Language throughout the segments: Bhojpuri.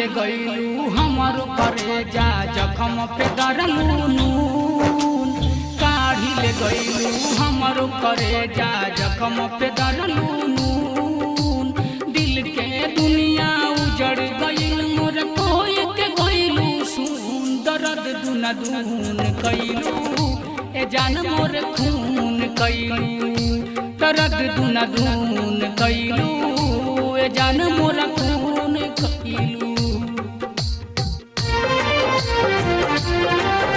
ले गईलू हमारो करेजा जखम पे दरलू नून। काढ़ी ले गईलू हमारो करेजा जखम पे दरलू नून। दिल के दुनिया उजड़ गईल मोर कोई के गईलू सुन। दर्द दुना दून कईलू ए जान मोर खून कईलू। दर्द दुना दून कईलू ए जान मोर खून कईलू।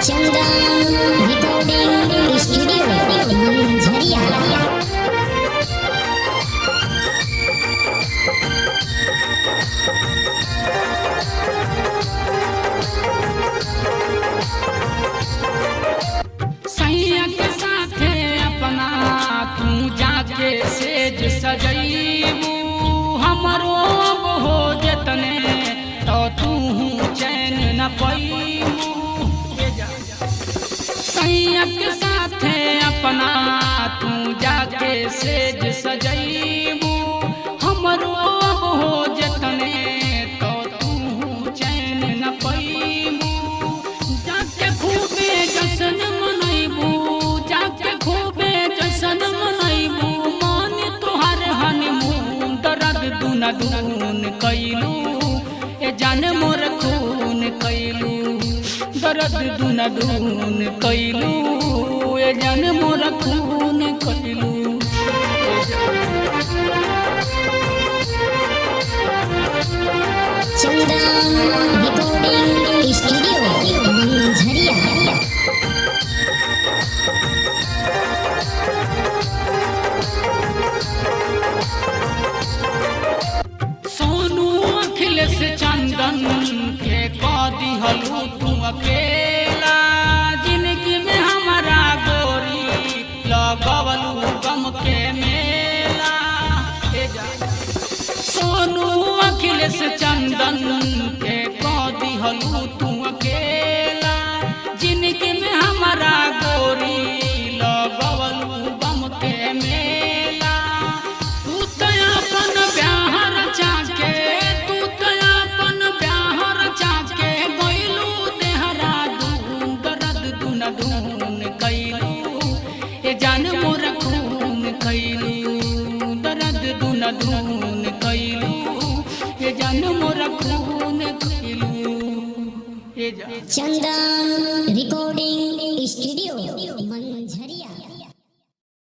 चंदन रिकॉर्डिंग स्टूडियो झरिया। सैया के साथे अपना तू जाके सेज सजईबू। हमरो अब हो जतने तो तू चैन न पईबू। सैया के साथे अपना तू जाके सेज सजईबू। हमरो अब हो जतने तो तू चैन न पईबू। जाके खूबे जश्न मनईबू। जाके खूबे जश्न मनईबू। मान तुहार हनीमून। दर्द दुना दून कईलू ए जान मोर खून कईलू। दर्द दुना दून कईलू ए जान मोर खून कईलू। चंदन रिकॉर्डिंग स्टूडियो झरिया। सोनू अखिलेश चंदन के कदी हलू तू अकेला। जिंदगी में हमारा गोरी लगवलू गम के मेला। सोनू अखिलेश चंदन के कदी हलू तू अकेला। जिंदगी में हमारा गोरी लगवलू गम के मेला। तू तो अपन ब्याह रचा के तू तो अपन ब्याह रचा के गईलू देहरादून। दर्द दुना दून कईलू ए जान मोर खून कईलू। दर्द दुना दून कईलू ए जान मोर खून कईलू। चंदन रिकॉर्डिंग